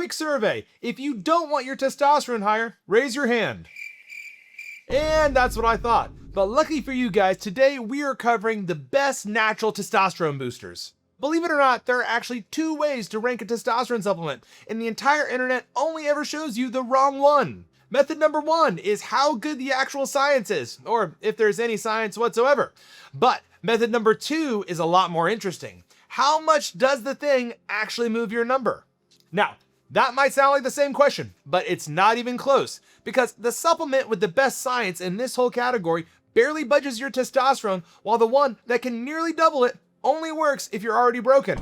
Quick survey. If you don't want your testosterone higher, raise your hand. And that's what I thought. But lucky for you guys, today we are covering the best natural testosterone boosters. Believe it or not, there are actually 2 ways to rank a testosterone supplement, and the entire internet only ever shows you the wrong one. Method number 1 is how good the actual science is, or if there's any science whatsoever. But method number 2 is a lot more interesting. How much does the thing actually move your number? Now, that might sound like the same question, but it's not even close, because the supplement with the best science in this whole category barely budges your testosterone, while the one that can nearly double it only works if you're already broken.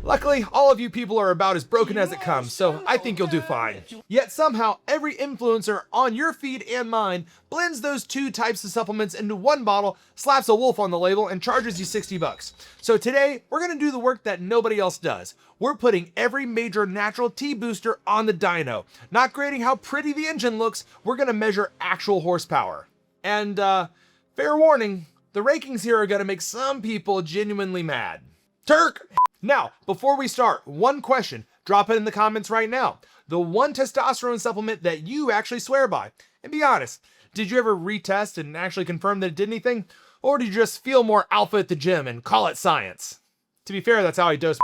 Luckily, all of you people are about as broken as it comes, so I think you'll do fine. Yet somehow, every influencer on your feed and mine blends those 2 types of supplements into one bottle, slaps a wolf on the label, and charges you 60 bucks. So today, we're gonna do the work that nobody else does. We're putting every major natural T booster on the dyno. Not grading how pretty the engine looks, we're gonna measure actual horsepower. And fair warning, the rankings here are gonna make some people genuinely mad. Turk! Now, before we start, one question, drop it in the comments right now. The one testosterone supplement that you actually swear by. And be honest, did you ever retest and actually confirm that it did anything? Or did you just feel more alpha at the gym and call it science? To be fair, that's how I dose.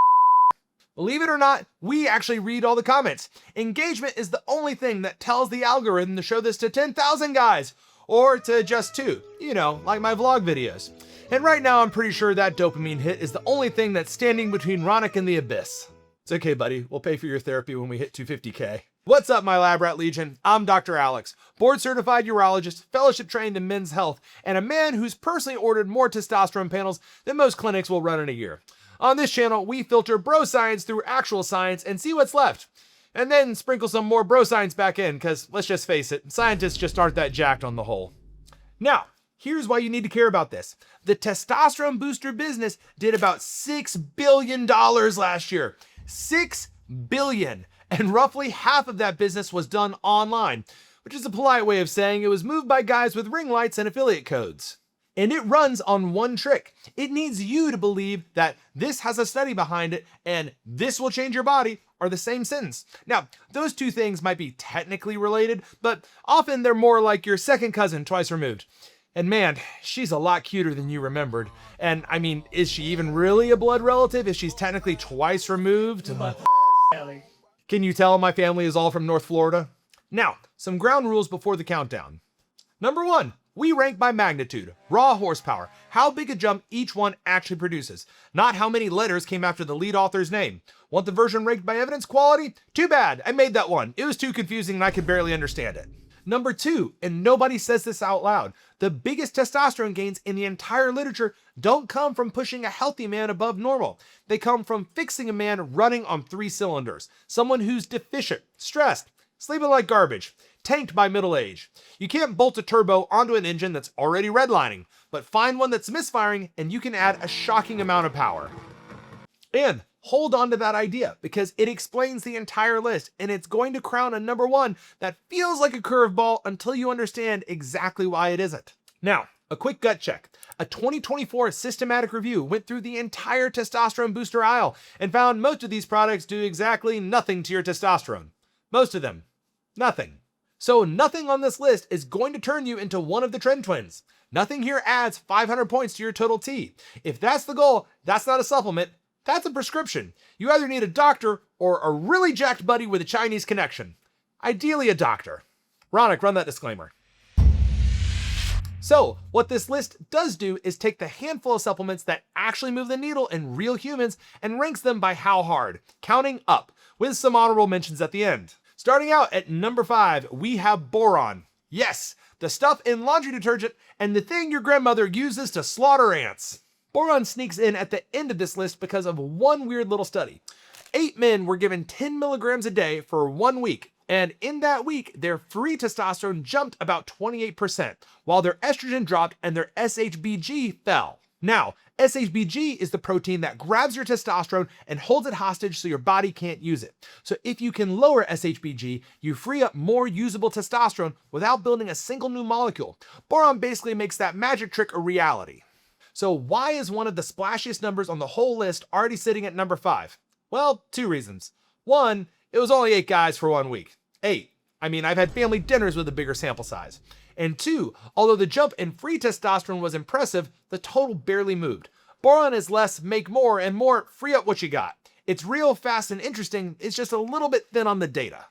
Believe it or not, we actually read all the comments. Engagement is the only thing that tells the algorithm to show this to 10,000 guys, or to just 2, you know, like my vlog videos. And right now, I'm pretty sure that dopamine hit is the only thing that's standing between Ronick and the abyss. It's okay, buddy. We'll pay for your therapy when we hit 250K. What's up, my lab rat legion? I'm Dr. Alex, board-certified urologist, fellowship-trained in men's health, and a man who's personally ordered more testosterone panels than most clinics will run in a year. On this channel, we filter bro science through actual science and see what's left. And then sprinkle some more bro science back in, because let's just face it, scientists just aren't that jacked on the whole. Now, here's why you need to care about this. The testosterone booster business did about $6 billion last year. $6 billion. And roughly half of that business was done online, which is a polite way of saying it was moved by guys with ring lights and affiliate codes. And it runs on one trick. It needs you to believe that this has a study behind it and this will change your body are the same sentence. Now, those 2 things might be technically related, but often they're more like your second cousin twice removed. And man, she's a lot cuter than you remembered. And I mean, is she even really a blood relative if she's technically twice removed? Can you tell my family is all from North Florida? Now, some ground rules before the countdown. Number 1, we rank by magnitude, raw horsepower, how big a jump each one actually produces, not how many letters came after the lead author's name. Want the version ranked by evidence quality? Too bad, I made that one. It was too confusing and I could barely understand it. Number 2, and nobody says this out loud, the biggest testosterone gains in the entire literature don't come from pushing a healthy man above normal. They come from fixing a man running on 3 cylinders, someone who's deficient, stressed, sleeping like garbage, tanked by middle age. You can't bolt a turbo onto an engine that's already redlining, but find one that's misfiring and you can add a shocking amount of power. And hold on to that idea because it explains the entire list and it's going to crown a number 1 that feels like a curveball until you understand exactly why it isn't. Now, a quick gut check. A 2024 systematic review went through the entire testosterone booster aisle and found most of these products do exactly nothing to your testosterone. Most of them. Nothing. So nothing on this list is going to turn you into one of the trend twins. Nothing here adds 500 points to your total T. If that's the goal, that's not a supplement. That's a prescription. You either need a doctor or a really jacked buddy with a Chinese connection. Ideally a doctor. Ronick, run that disclaimer. So what this list does do is take the handful of supplements that actually move the needle in real humans and ranks them by how hard, counting up, with some honorable mentions at the end. Starting out at number 5, we have boron. Yes, the stuff in laundry detergent and the thing your grandmother uses to slaughter ants. Boron sneaks in at the end of this list because of one weird little study. 8 men were given 10 milligrams a day for 1 week, and in that week, their free testosterone jumped about 28%, while their estrogen dropped and their SHBG fell. Now, SHBG is the protein that grabs your testosterone and holds it hostage so your body can't use it. So if you can lower SHBG, you free up more usable testosterone without building a single new molecule. Boron basically makes that magic trick a reality. So why is one of the splashiest numbers on the whole list already sitting at number 5? Well, 2 reasons. 1, it was only 8 guys for 1 week. 8. I mean, I've had family dinners with a bigger sample size. And 2, although the jump in free testosterone was impressive, the total barely moved. Boron is less, make more, and more, free up what you got. It's real, fast, and interesting, it's just a little bit thin on the data.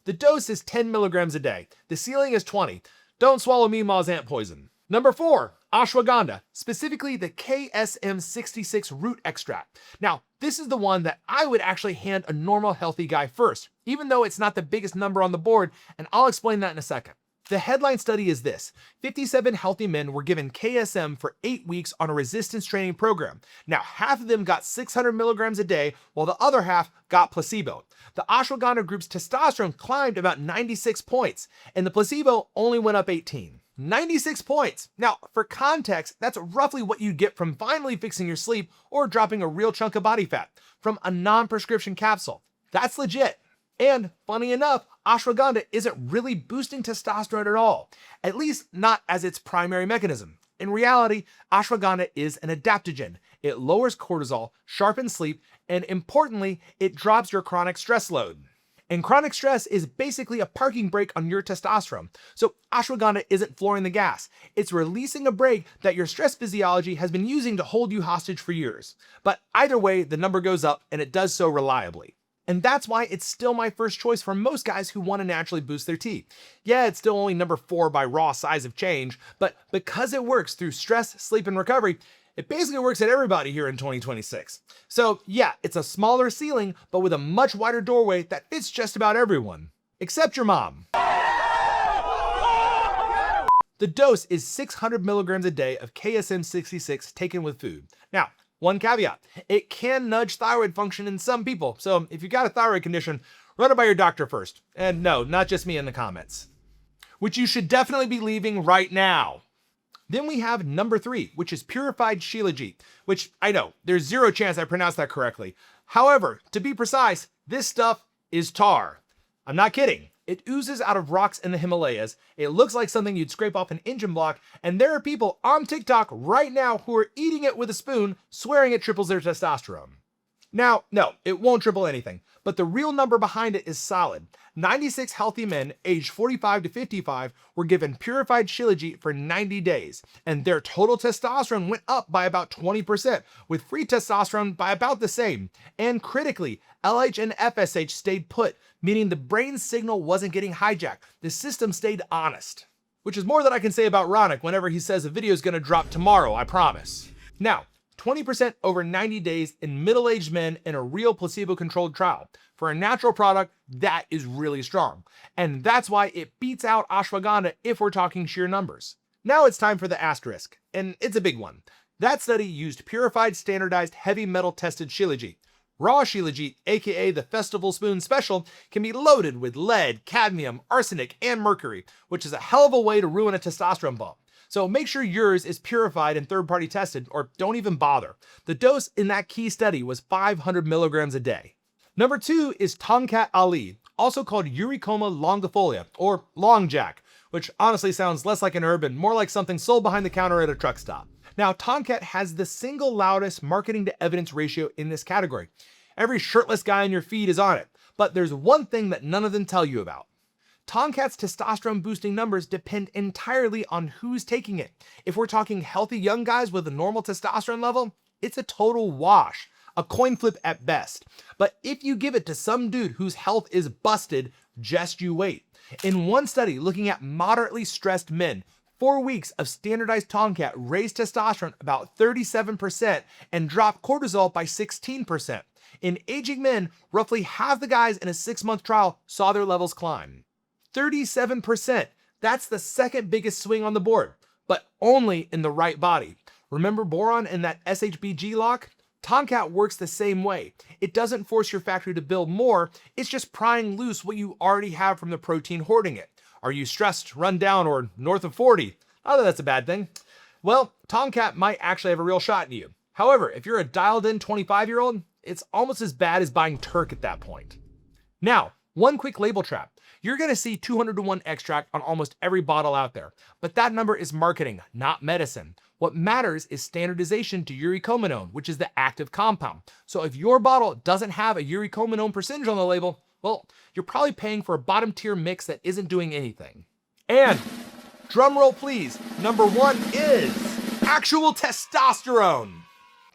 The dose is 10 milligrams a day. The ceiling is 20. Don't swallow Meemaw's ant poison. Number 4, ashwagandha, specifically the KSM66 root extract. Now, this is the one that I would actually hand a normal healthy guy first, even though it's not the biggest number on the board, and I'll explain that in a second. The headline study is this: 57 healthy men were given KSM for 8 weeks on a resistance training program. Now, half of them got 600 milligrams a day, while the other half got placebo. The ashwagandha group's testosterone climbed about 96 points, and the placebo only went up 18. 96 points. Now, for context, that's roughly what you get from finally fixing your sleep or dropping a real chunk of body fat from a non-prescription capsule. That's legit. And funny enough, ashwagandha isn't really boosting testosterone at all, at least not as its primary mechanism. In reality, ashwagandha is an adaptogen. It lowers cortisol, sharpens sleep, and importantly, it drops your chronic stress load. And chronic stress is basically a parking brake on your testosterone. So ashwagandha isn't flooring the gas. It's releasing a brake that your stress physiology has been using to hold you hostage for years. But either way, the number goes up, and it does so reliably. And that's why it's still my first choice for most guys who want to naturally boost their T. Yeah, it's still only number 4 by raw size of change, but because it works through stress, sleep, and recovery, it basically works at everybody here in 2026. So yeah, it's a smaller ceiling, but with a much wider doorway that fits just about everyone, except your mom. The dose is 600 milligrams a day of KSM66 taken with food. Now, one caveat, it can nudge thyroid function in some people, so if you got a thyroid condition, run it by your doctor first. And no, not just me in the comments. Which you should definitely be leaving right now. Then we have number 3, which is purified Shilajit, which I know, there's 0 chance I pronounced that correctly. However, to be precise, this stuff is tar. I'm not kidding. It oozes out of rocks in the Himalayas. It looks like something you'd scrape off an engine block, and there are people on TikTok right now who are eating it with a spoon, swearing it triples their testosterone. Now, no, it won't triple anything, but the real number behind it is solid. 96 healthy men aged 45 to 55 were given purified Shilajit for 90 days, and their total testosterone went up by about 20%, with free testosterone by about the same. And critically, LH and FSH stayed put, meaning the brain signal wasn't getting hijacked. The system stayed honest. Which is more than I can say about Ronick whenever he says a video is going to drop tomorrow, I promise. Now, 20% over 90 days in middle-aged men in a real placebo-controlled trial. For a natural product, that is really strong. And that's why it beats out ashwagandha if we're talking sheer numbers. Now it's time for the asterisk, and it's a big one. That study used purified, standardized, heavy metal tested Shilajit. Raw Shilajit, aka the Festival Spoon Special, can be loaded with lead, cadmium, arsenic, and mercury, which is a hell of a way to ruin a testosterone bump. So make sure yours is purified and third-party tested, or don't even bother. The dose in that key study was 500 milligrams a day. Number 2 is Tongkat Ali, also called Eurycoma longifolia, or long jack, which honestly sounds less like an herb and more like something sold behind the counter at a truck stop. Now, Tongkat has the single loudest marketing to evidence ratio in this category. Every shirtless guy in your feed is on it, but there's one thing that none of them tell you about. Tongkat's testosterone boosting numbers depend entirely on who's taking it. If we're talking healthy young guys with a normal testosterone level, it's a total wash, a coin flip at best. But if you give it to some dude whose health is busted, just you wait. In one study looking at moderately stressed men, 4 weeks of standardized Tongkat raised testosterone about 37% and dropped cortisol by 16%. In aging men, roughly half the guys in a 6-month trial saw their levels climb. 37%. That's the second biggest swing on the board, but only in the right body. Remember boron and that SHBG lock? Tongkat works the same way. It doesn't force your factory to build more, it's just prying loose what you already have from the protein hoarding it. Are you stressed, run down, or north of 40? Not that that's a bad thing. Well, Tongkat might actually have a real shot in you. However, if you're a dialed-in 25-year-old, it's almost as bad as buying Turk at that point. Now, one quick label trap. You're going to see 200-to-1 extract on almost every bottle out there, but that number is marketing, not medicine. What matters is standardization to Eurycoma, which is the active compound. So if your bottle doesn't have a Eurycoma percentage on the label, well, you're probably paying for a bottom tier mix that isn't doing anything. And, drumroll please, number 1 is actual testosterone.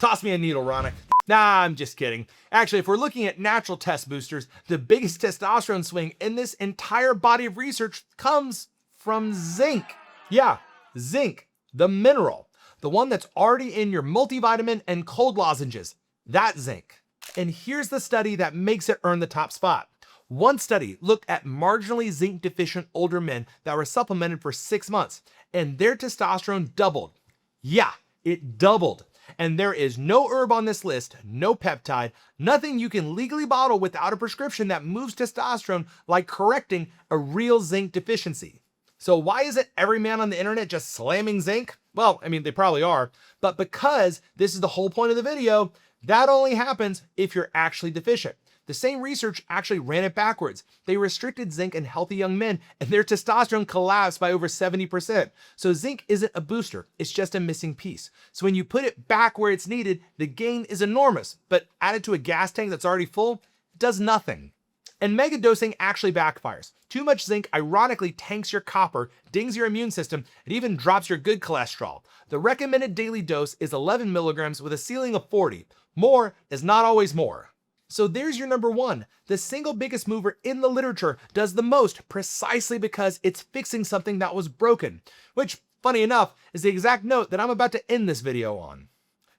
Toss me a needle, Ronick. Nah, I'm just kidding. Actually, if we're looking at natural test boosters, the biggest testosterone swing in this entire body of research comes from zinc. Yeah, zinc, the mineral, the one that's already in your multivitamin and cold lozenges, that zinc. And here's the study that makes it earn the top spot. One study looked at marginally zinc deficient older men that were supplemented for 6 months, and their testosterone doubled. Yeah, it doubled. And there is no herb on this list, no peptide, nothing you can legally bottle without a prescription that moves testosterone like correcting a real zinc deficiency. So why isn't every man on the internet just slamming zinc? Well, I mean, they probably are, but because this is the whole point of the video, that only happens if you're actually deficient. The same research actually ran it backwards. They restricted zinc in healthy young men and their testosterone collapsed by over 70%. So zinc isn't a booster, it's just a missing piece. So when you put it back where it's needed, the gain is enormous, but added to a gas tank that's already full, it does nothing. And mega dosing actually backfires. Too much zinc ironically tanks your copper, dings your immune system, and even drops your good cholesterol. The recommended daily dose is 11 milligrams with a ceiling of 40. More is not always more. So there's your number 1. The single biggest mover in the literature does the most precisely because it's fixing something that was broken, which, funny enough, is the exact note that I'm about to end this video on.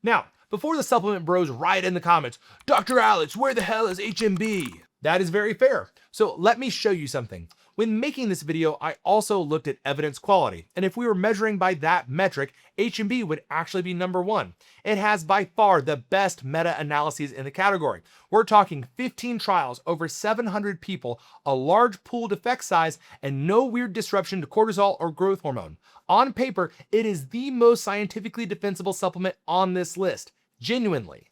Now, before the supplement bros riot in the comments, Dr. Alex, where the hell is HMB? That is very fair. So let me show you something. When making this video, I also looked at evidence quality, and if we were measuring by that metric, HMB would actually be number 1. It has by far the best meta-analyses in the category. We're talking 15 trials, over 700 people, a large pooled effect size, and no weird disruption to cortisol or growth hormone. On paper, it is the most scientifically defensible supplement on this list, genuinely.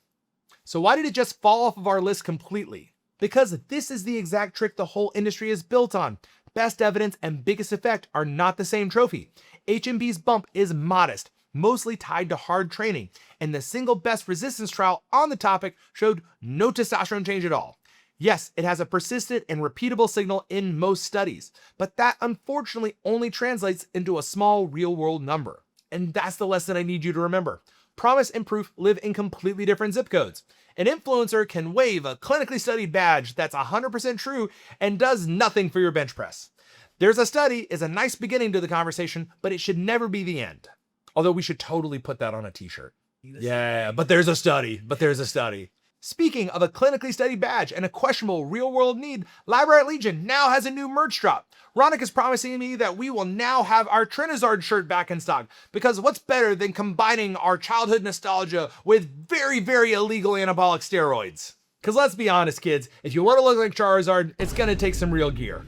So why did it just fall off of our list completely? Because this is the exact trick the whole industry is built on. Best evidence and biggest effect are not the same trophy. HMB's bump is modest, mostly tied to hard training, and the single best resistance trial on the topic showed no testosterone change at all. Yes, it has a persistent and repeatable signal in most studies, but that unfortunately only translates into a small real-world number. And that's the lesson I need you to remember. Promise and proof live in completely different zip codes. An influencer can wave a clinically studied badge that's 100% true and does nothing for your bench press. There's a study is a nice beginning to the conversation, but it should never be the end. Although we should totally put that on a t-shirt. Yeah, but there's a study. Speaking of a clinically studied badge and a questionable real-world need, Library at Legion now has a new merch drop. Ronick is promising me that we will now have our Trinizard shirt back in stock, because what's better than combining our childhood nostalgia with very, very illegal anabolic steroids? Because let's be honest, kids, if you want to look like Charizard, it's going to take some real gear.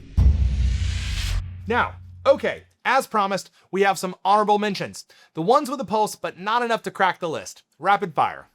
Now, okay, as promised, we have some honorable mentions. The ones with a pulse, but not enough to crack the list. Rapid fire.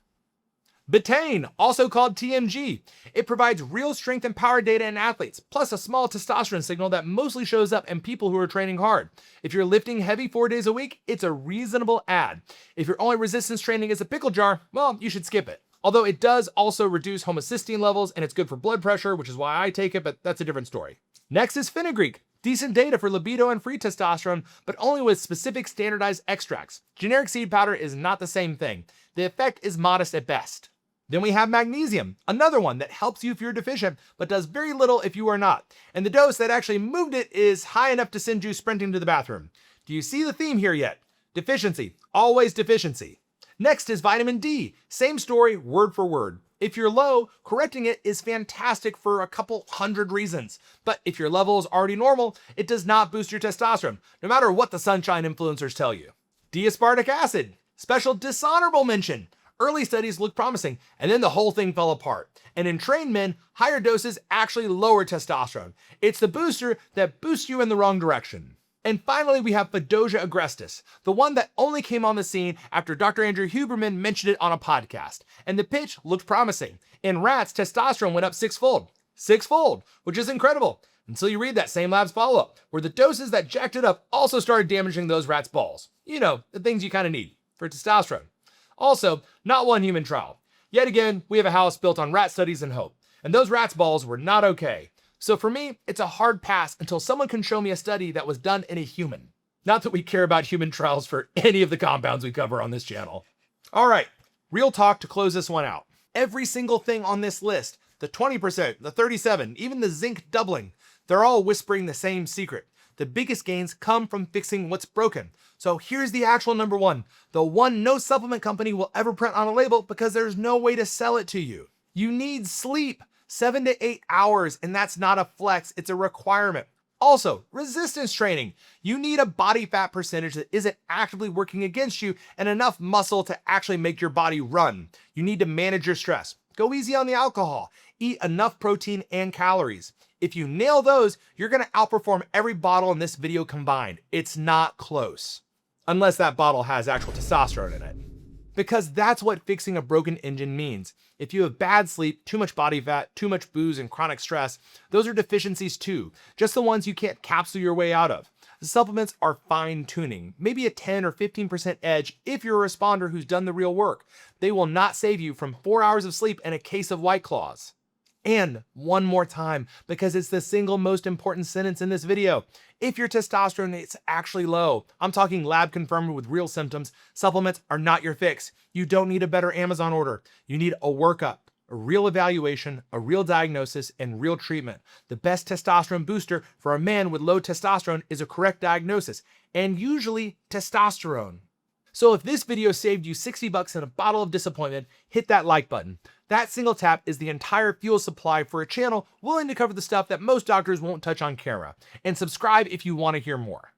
Betaine, also called TMG. It provides real strength and power data in athletes, plus a small testosterone signal that mostly shows up in people who are training hard. If you're lifting heavy 4 days a week, it's a reasonable add. If your only resistance training is a pickle jar, well, you should skip it. Although it does also reduce homocysteine levels and it's good for blood pressure, which is why I take it, but that's a different story. Next is Fenugreek. Decent data for libido and free testosterone, but only with specific standardized extracts. Generic seed powder is not the same thing. The effect is modest at best. Then we have Magnesium, another one that helps you if you're deficient, but does very little if you are not. And the dose that actually moved it is high enough to send you sprinting to the bathroom. Do you see the theme here yet? Deficiency, always deficiency. Next is vitamin D, same story, word for word. If you're low, correcting it is fantastic for a couple hundred reasons. But if your level is already normal, it does not boost your testosterone, no matter what the sunshine influencers tell you. D-Aspartic Acid, special dishonorable mention. Early studies looked promising, and then the whole thing fell apart. And in trained men, higher doses actually lower testosterone. It's the booster that boosts you in the wrong direction. And finally, we have Fadogia Agrestis, the one that only came on the scene after Dr. Andrew Huberman mentioned it on a podcast. And the pitch looked promising. In rats, testosterone went up sixfold. Sixfold, which is incredible. Until you read that same lab's follow-up, where the doses that jacked it up also started damaging those rats' balls. You know, the things you kind of need for testosterone. Also, not one human trial. Yet again, we have a house built on rat studies and hope. And those rats' balls were not okay. So for me, it's a hard pass until someone can show me a study that was done in a human. Not that we care about human trials for any of the compounds we cover on this channel. All right, real talk to close this one out. Every single thing on this list, the 20%, the 37%, even the zinc doubling, they're all whispering the same secret. The biggest gains come from fixing what's broken. So here's the actual number one, the one no supplement company will ever print on a label because there's no way to sell it to you. You need sleep, 7 to 8 hours, and that's not a flex, it's a requirement. Also, resistance training. You need a body fat percentage that isn't actively working against you and enough muscle to actually make your body run. You need to manage your stress. Go easy on the alcohol. Eat enough protein and calories. If you nail those, you're gonna outperform every bottle in this video combined. It's not close. Unless that bottle has actual testosterone in it. Because that's what fixing a broken engine means. If you have bad sleep, too much body fat, too much booze, and chronic stress, those are deficiencies too, just the ones you can't capsule your way out of. The supplements are fine-tuning, maybe a 10 or 15% edge if you're a responder who's done the real work. They will not save you from 4 hours of sleep and a case of White Claws. And one more time, because it's the single most important sentence in this video. If your testosterone is actually low, I'm talking lab confirmed with real symptoms, supplements are not your fix. You don't need a better Amazon order. You need a workup, a real evaluation, a real diagnosis, and real treatment. The best testosterone booster for a man with low testosterone is a correct diagnosis, and usually testosterone. So if this video saved you 60 bucks and a bottle of disappointment, hit that like button. That single tap is the entire fuel supply for a channel willing to cover the stuff that most doctors won't touch on camera. And subscribe if you want to hear more.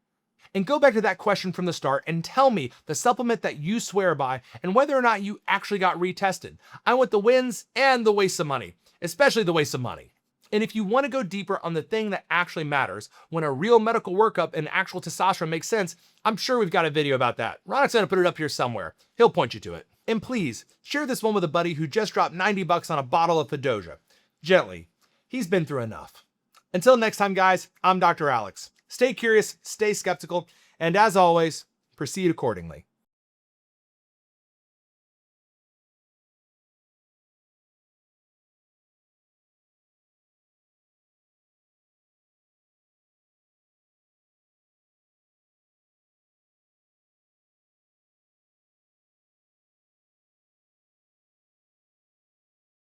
And go back to that question from the start and tell me the supplement that you swear by and whether or not you actually got retested. I want the wins and the waste of money, especially the waste of money. And if you want to go deeper on the thing that actually matters, when a real medical workup and actual testosterone makes sense, I'm sure we've got a video about that. Ronek's gonna put it up here somewhere. He'll point you to it. And please, share this one with a buddy who just dropped 90 bucks on a bottle of Fadogia. Gently. He's been through enough. Until next time, guys, I'm Dr. Alex. Stay curious, stay skeptical, and as always, proceed accordingly.